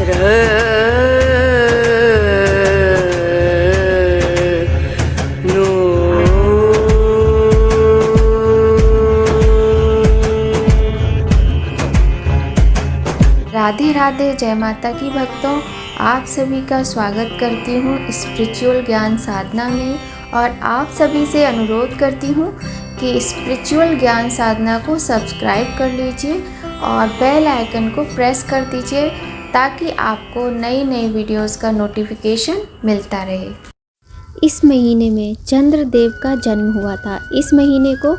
राधे राधे, जय माता की भक्तों। आप सभी का स्वागत करती हूँ स्पिरिचुअल ज्ञान साधना में और आप सभी से अनुरोध करती हूँ कि स्पिरिचुअल ज्ञान साधना को सब्सक्राइब कर लीजिए और बेल आइकन को प्रेस कर दीजिए ताकि आपको नई नई वीडियोस का नोटिफिकेशन मिलता रहे। इस महीने में चंद्रदेव का जन्म हुआ था। इस महीने को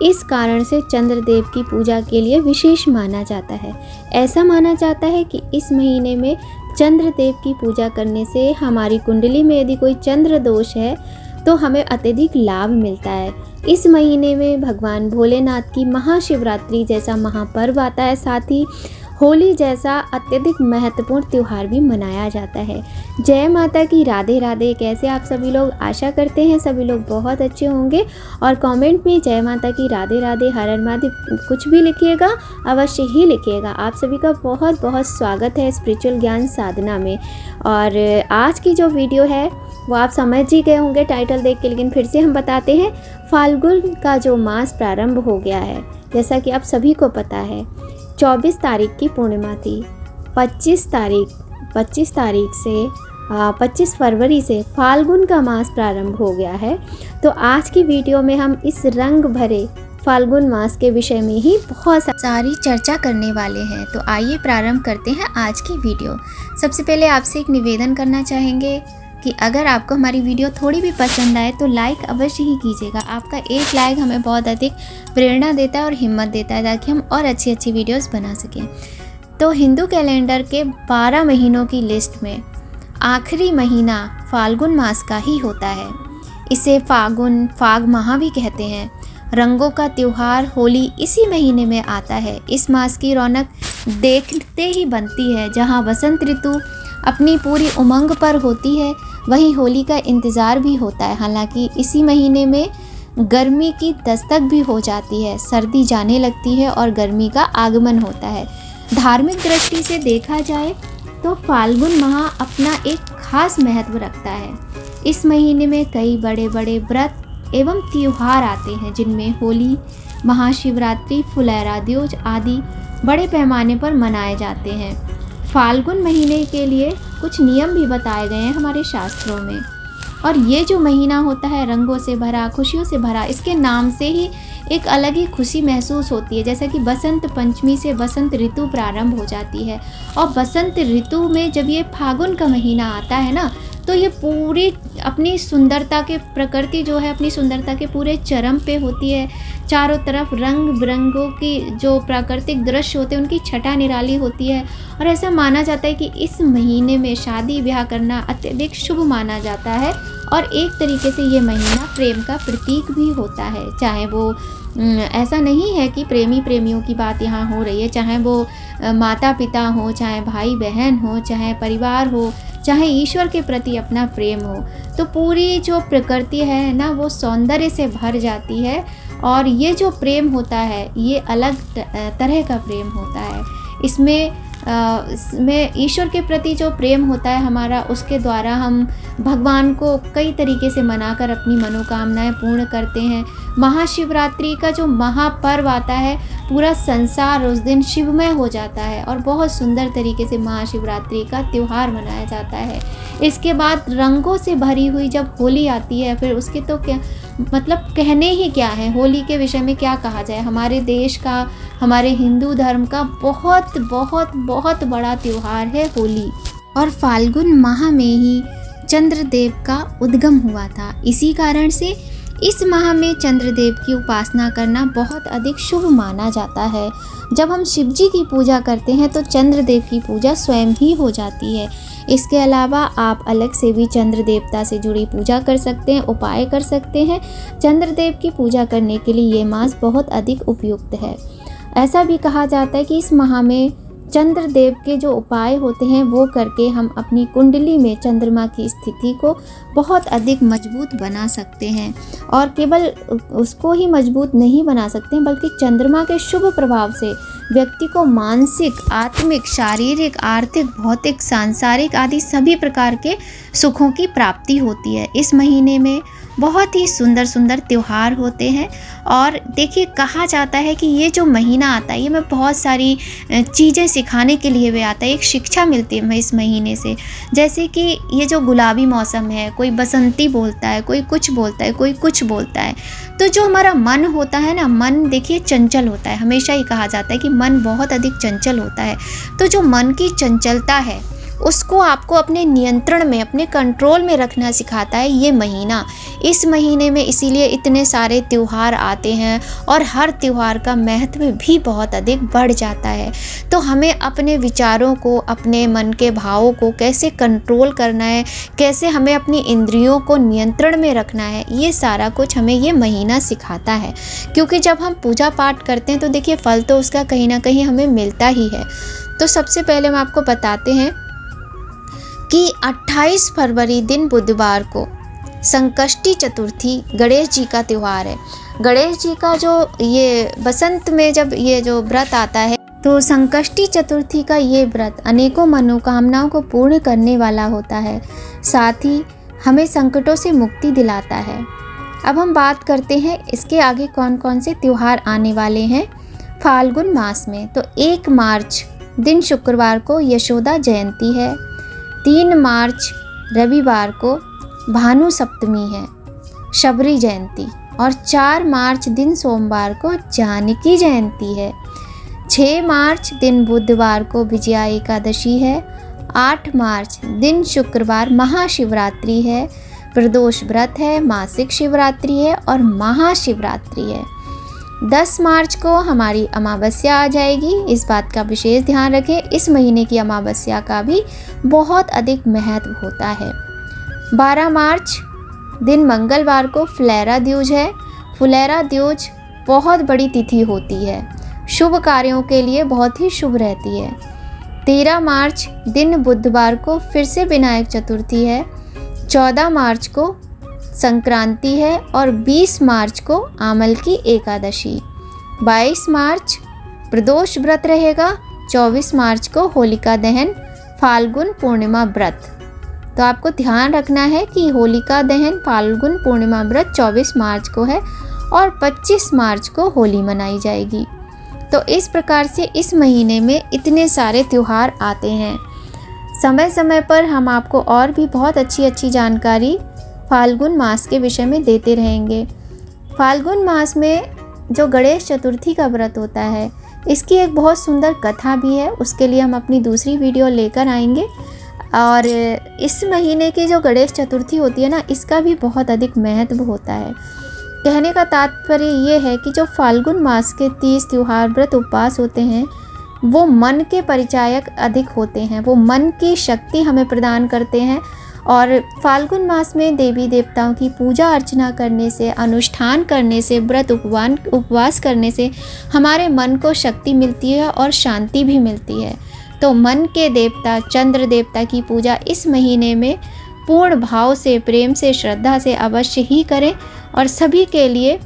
इस कारण से चंद्रदेव की पूजा के लिए विशेष माना जाता है। ऐसा माना जाता है कि इस महीने में चंद्रदेव की पूजा करने से हमारी कुंडली में यदि कोई चंद्र दोष है तो हमें अत्यधिक लाभ मिलता है। इस महीने में भगवान भोलेनाथ की महाशिवरात्रि जैसा महापर्व आता है, साथ ही होली जैसा अत्यधिक महत्वपूर्ण त्यौहार भी मनाया जाता है। जय माता की, राधे राधे। कैसे आप सभी लोग? आशा करते हैं सभी लोग बहुत अच्छे होंगे और कमेंट में जय माता की, राधे राधे, हर हर महादेव कुछ भी लिखिएगा, अवश्य ही लिखिएगा। आप सभी का बहुत बहुत स्वागत है स्पिरिचुअल ज्ञान साधना में। और आज की जो वीडियो है वो आप समझ ही गए होंगे टाइटल देख के, लेकिन फिर से हम बताते हैं। फाल्गुन का जो मास प्रारंभ हो गया है, जैसा कि आप सभी को पता है 24 तारीख की पूर्णिमा थी। 25 फरवरी से फाल्गुन का मास प्रारंभ हो गया है। तो आज की वीडियो में हम इस रंग भरे फाल्गुन मास के विषय में ही बहुत सारी चर्चा करने वाले हैं। तो आइए प्रारंभ करते हैं आज की वीडियो। सबसे पहले आपसे एक निवेदन करना चाहेंगे कि अगर आपको हमारी वीडियो थोड़ी भी पसंद आए तो लाइक अवश्य ही कीजिएगा। आपका एक लाइक हमें बहुत अधिक प्रेरणा देता है और हिम्मत देता है ताकि हम और अच्छी अच्छी वीडियोस बना सकें। तो हिंदू कैलेंडर के 12 महीनों की लिस्ट में आखिरी महीना फाल्गुन मास का ही होता है। इसे फाग माह भी कहते हैं। रंगों का त्यौहार होली इसी महीने में आता है। इस मास की रौनक देखते ही बनती है। जहाँ बसंत ऋतु अपनी पूरी उमंग पर होती है, वहीं होली का इंतज़ार भी होता है। हालांकि इसी महीने में गर्मी की दस्तक भी हो जाती है, सर्दी जाने लगती है और गर्मी का आगमन होता है। धार्मिक दृष्टि से देखा जाए तो फाल्गुन माह अपना एक खास महत्व रखता है। इस महीने में कई बड़े बड़े व्रत एवं त्यौहार आते हैं, जिनमें होली, महाशिवरात्रि, फुलेरा द्योज आदि बड़े पैमाने पर मनाए जाते हैं। फाल्गुन महीने के लिए कुछ नियम भी बताए गए हैं हमारे शास्त्रों में। और ये जो महीना होता है रंगों से भरा, खुशियों से भरा, इसके नाम से ही एक अलग ही खुशी महसूस होती है। जैसा कि बसंत पंचमी से बसंत ऋतु प्रारंभ हो जाती है और बसंत ऋतु में जब ये फागुन का महीना आता है ना, तो ये पूरी अपनी सुंदरता के, प्रकृति जो है अपनी सुंदरता के पूरे चरम पे होती है। चारों तरफ रंग बिरंगों की जो प्राकृतिक दृश्य होते हैं उनकी छटा निराली होती है। और ऐसा माना जाता है कि इस महीने में शादी ब्याह करना अत्यधिक शुभ माना जाता है और एक तरीके से ये महीना प्रेम का प्रतीक भी होता है। चाहे वो ऐसा नहीं है कि प्रेमियों की बात यहाँ हो रही है, चाहे वो माता पिता हो, चाहे भाई बहन हो, चाहे परिवार हो, चाहे ईश्वर के प्रति अपना प्रेम हो, तो पूरी जो प्रकृति है ना वो सौंदर्य से भर जाती है। और ये जो प्रेम होता है ये अलग तरह का प्रेम होता है। इसमें ईश्वर के प्रति जो प्रेम होता है हमारा, उसके द्वारा हम भगवान को कई तरीके से मनाकर अपनी मनोकामनाएं पूर्ण करते हैं। महाशिवरात्रि का जो महापर्व आता है, पूरा संसार उस दिन शिवमय हो जाता है और बहुत सुंदर तरीके से महाशिवरात्रि का त्यौहार मनाया जाता है। इसके बाद रंगों से भरी हुई जब होली आती है, फिर उसके तो क्या मतलब कहने ही क्या है। होली के विषय में क्या कहा जाए। हमारे देश का, हमारे हिंदू धर्म का बहुत बहुत बहुत बड़ा त्यौहार है होली। और फाल्गुन माह में ही चंद्रदेव का उद्गम हुआ था। इसी कारण से इस माह में चंद्रदेव की उपासना करना बहुत अधिक शुभ माना जाता है। जब हम शिव जी की पूजा करते हैं तो चंद्रदेव की पूजा स्वयं ही हो जाती है। इसके अलावा आप अलग से भी चंद्र देवता से जुड़ी पूजा कर सकते हैं, उपाय कर सकते हैं। चंद्रदेव की पूजा करने के लिए ये मास बहुत अधिक उपयुक्त है। ऐसा भी कहा जाता है कि इस माह में चंद्र देव के जो उपाय होते हैं वो करके हम अपनी कुंडली में चंद्रमा की स्थिति को बहुत अधिक मजबूत बना सकते हैं। और केवल उसको ही मजबूत नहीं बना सकते हैं, बल्कि चंद्रमा के शुभ प्रभाव से व्यक्ति को मानसिक, आत्मिक, शारीरिक, आर्थिक, भौतिक, सांसारिक आदि सभी प्रकार के सुखों की प्राप्ति होती है। इस महीने में बहुत ही सुंदर सुंदर त्यौहार होते हैं। और देखिए, कहा जाता है कि ये जो महीना आता है ये हमें बहुत सारी चीज़ें सिखाने के लिए भी आता है। एक शिक्षा मिलती है हमें इस महीने से, जैसे कि ये जो गुलाबी मौसम है, कोई बसंती बोलता है, कोई कुछ बोलता है, कोई कुछ बोलता है। तो जो हमारा मन होता है ना, मन देखिए चंचल होता है। हमेशा ही कहा जाता है कि मन बहुत अधिक चंचल होता है। तो जो मन की चंचलता है उसको आपको अपने नियंत्रण में, अपने कंट्रोल में रखना सिखाता है ये महीना। इस महीने में इसीलिए इतने सारे त्यौहार आते हैं और हर त्यौहार का महत्व भी बहुत अधिक बढ़ जाता है। तो हमें अपने विचारों को, अपने मन के भावों को कैसे कंट्रोल करना है, कैसे हमें अपनी इंद्रियों को नियंत्रण में रखना है, ये सारा कुछ हमें ये महीना सिखाता है। क्योंकि जब हम पूजा पाठ करते हैं तो देखिए फल तो उसका कहीं ना कहीं हमें मिलता ही है। तो सबसे पहले हम आपको बताते हैं कि 28 फरवरी दिन बुधवार को संकष्टी चतुर्थी गणेश जी का त्यौहार है। गणेश जी का जो ये बसंत में जब ये जो व्रत आता है, तो संकष्टी चतुर्थी का ये व्रत अनेकों मनोकामनाओं को पूर्ण करने वाला होता है, साथ ही हमें संकटों से मुक्ति दिलाता है। अब हम बात करते हैं इसके आगे कौन कौन से त्यौहार आने वाले हैं फाल्गुन मास में। तो 1 मार्च दिन शुक्रवार को यशोदा जयंती है। 3 मार्च रविवार को भानु सप्तमी है, शबरी जयंती। और 4 मार्च दिन सोमवार को जानकी जयंती है। 6 मार्च दिन बुधवार को विजया एकादशी है। 8 मार्च दिन शुक्रवार महाशिवरात्रि है, प्रदोष व्रत है, मासिक शिवरात्रि है और महाशिवरात्रि है। 10 मार्च को हमारी अमावस्या आ जाएगी। इस बात का विशेष ध्यान रखें, इस महीने की अमावस्या का भी बहुत अधिक महत्व होता है। 12 मार्च दिन मंगलवार को फुलेरा द्यूज है। फुलेरा द्यूज बहुत बड़ी तिथि होती है, शुभ कार्यों के लिए बहुत ही शुभ रहती है। 13 मार्च दिन बुधवार को फिर से विनायक चतुर्थी है। 14 मार्च को संक्रांति है और 20 मार्च को आमल की एकादशी। 22 मार्च प्रदोष व्रत रहेगा। 24 मार्च को होलिका दहन, फाल्गुन पूर्णिमा व्रत। तो आपको ध्यान रखना है कि होलिका दहन, फाल्गुन पूर्णिमा व्रत 24 मार्च को है और 25 मार्च को होली मनाई जाएगी। तो इस प्रकार से इस महीने में इतने सारे त्यौहार आते हैं। समय समय पर हम आपको और भी बहुत अच्छी जानकारी फाल्गुन मास के विषय में देते रहेंगे। फाल्गुन मास में जो गणेश चतुर्थी का व्रत होता है, इसकी एक बहुत सुंदर कथा भी है, उसके लिए हम अपनी दूसरी वीडियो लेकर आएंगे। और इस महीने की जो गणेश चतुर्थी होती है ना, इसका भी बहुत अधिक महत्व होता है। कहने का तात्पर्य ये है कि जो फाल्गुन मास के 30 त्यौहार, व्रत, उपवास होते हैं, वो मन के परिचायक अधिक होते हैं, वो मन की शक्ति हमें प्रदान करते हैं। और फाल्गुन मास में देवी देवताओं की पूजा अर्चना करने से, अनुष्ठान करने से, व्रत उपवास करने से हमारे मन को शक्ति मिलती है और शांति भी मिलती है। तो मन के देवता चंद्र देवता की पूजा इस महीने में पूर्ण भाव से, प्रेम से, श्रद्धा से अवश्य ही करें और सभी के लिए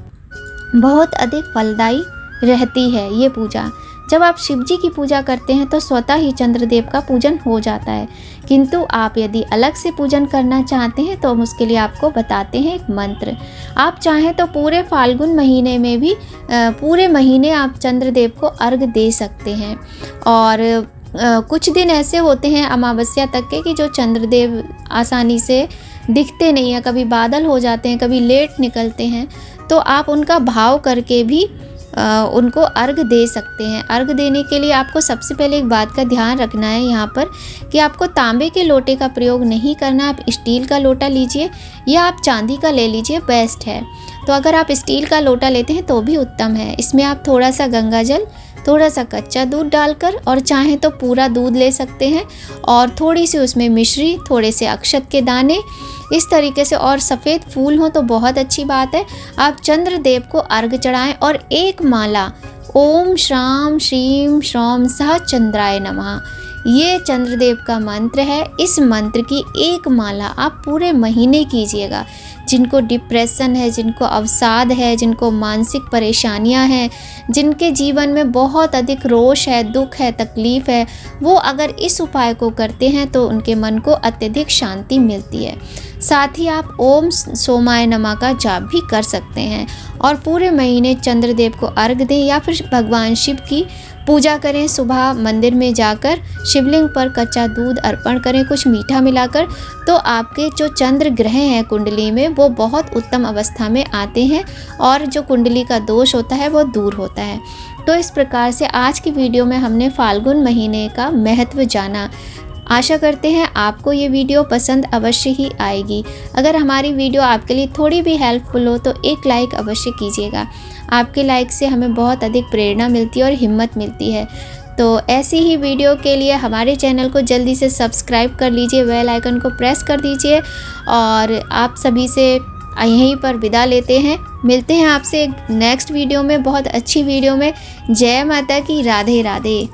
बहुत अधिक फलदायी रहती है ये पूजा। जब आप शिव जी की पूजा करते हैं तो स्वतः ही चंद्रदेव का पूजन हो जाता है, किंतु आप यदि अलग से पूजन करना चाहते हैं तो हम उसके लिए आपको बताते हैं एक मंत्र। आप चाहें तो पूरे फाल्गुन महीने में भी पूरे महीने आप चंद्रदेव को अर्घ दे सकते हैं। और कुछ दिन ऐसे होते हैं अमावस्या तक के कि जो चंद्रदेव आसानी से दिखते नहीं हैं, कभी बादल हो जाते हैं, कभी लेट निकलते हैं, तो आप उनका भाव करके भी उनको अर्घ दे सकते हैं। अर्घ देने के लिए आपको सबसे पहले एक बात का ध्यान रखना है यहाँ पर कि आपको तांबे के लोटे का प्रयोग नहीं करना। आप स्टील का लोटा लीजिए या आप चांदी का ले लीजिए, बेस्ट है। तो अगर आप स्टील का लोटा लेते हैं तो भी उत्तम है। इसमें आप थोड़ा सा गंगा जल, थोड़ा सा कच्चा दूध डालकर, और चाहें तो पूरा दूध ले सकते हैं, और थोड़ी सी उसमें मिश्री, थोड़े से अक्षत के दाने, इस तरीके से, और सफ़ेद फूल हो तो बहुत अच्छी बात है। आप चंद्रदेव को अर्घ चढ़ाएं और एक माला ओम श्राम श्रीम श्रौम सह चंद्राय नमः। ये चंद्रदेव का मंत्र है। इस मंत्र की एक माला आप पूरे महीने कीजिएगा। जिनको डिप्रेशन है, जिनको अवसाद है, जिनको मानसिक परेशानियां हैं, जिनके जीवन में बहुत अधिक रोष है, दुख है, तकलीफ है, वो अगर इस उपाय को करते हैं तो उनके मन को अत्यधिक शांति मिलती है। साथ ही आप ओम सोमाय नमः का जाप भी कर सकते हैं और पूरे महीने चंद्रदेव को अर्घ दें या फिर भगवान शिव की पूजा करें। सुबह मंदिर में जाकर शिवलिंग पर कच्चा दूध अर्पण करें, कुछ मीठा मिलाकर, तो आपके जो चंद्र ग्रह हैं कुंडली में वो बहुत उत्तम अवस्था में आते हैं और जो कुंडली का दोष होता है वो दूर होता है। तो इस प्रकार से आज की वीडियो में हमने फाल्गुन महीने का महत्व जाना। आशा करते हैं आपको ये वीडियो पसंद अवश्य ही आएगी। अगर हमारी वीडियो आपके लिए थोड़ी भी हेल्पफुल हो तो एक लाइक अवश्य कीजिएगा। आपके लाइक से हमें बहुत अधिक प्रेरणा मिलती है और हिम्मत मिलती है। तो ऐसी ही वीडियो के लिए हमारे चैनल को जल्दी से सब्सक्राइब कर लीजिए, बेल आइकन को प्रेस कर दीजिए और आप सभी से यहीं पर विदा लेते हैं। मिलते हैं आपसे एक नेक्स्ट वीडियो में, बहुत अच्छी वीडियो में। जय माता की, राधे राधे।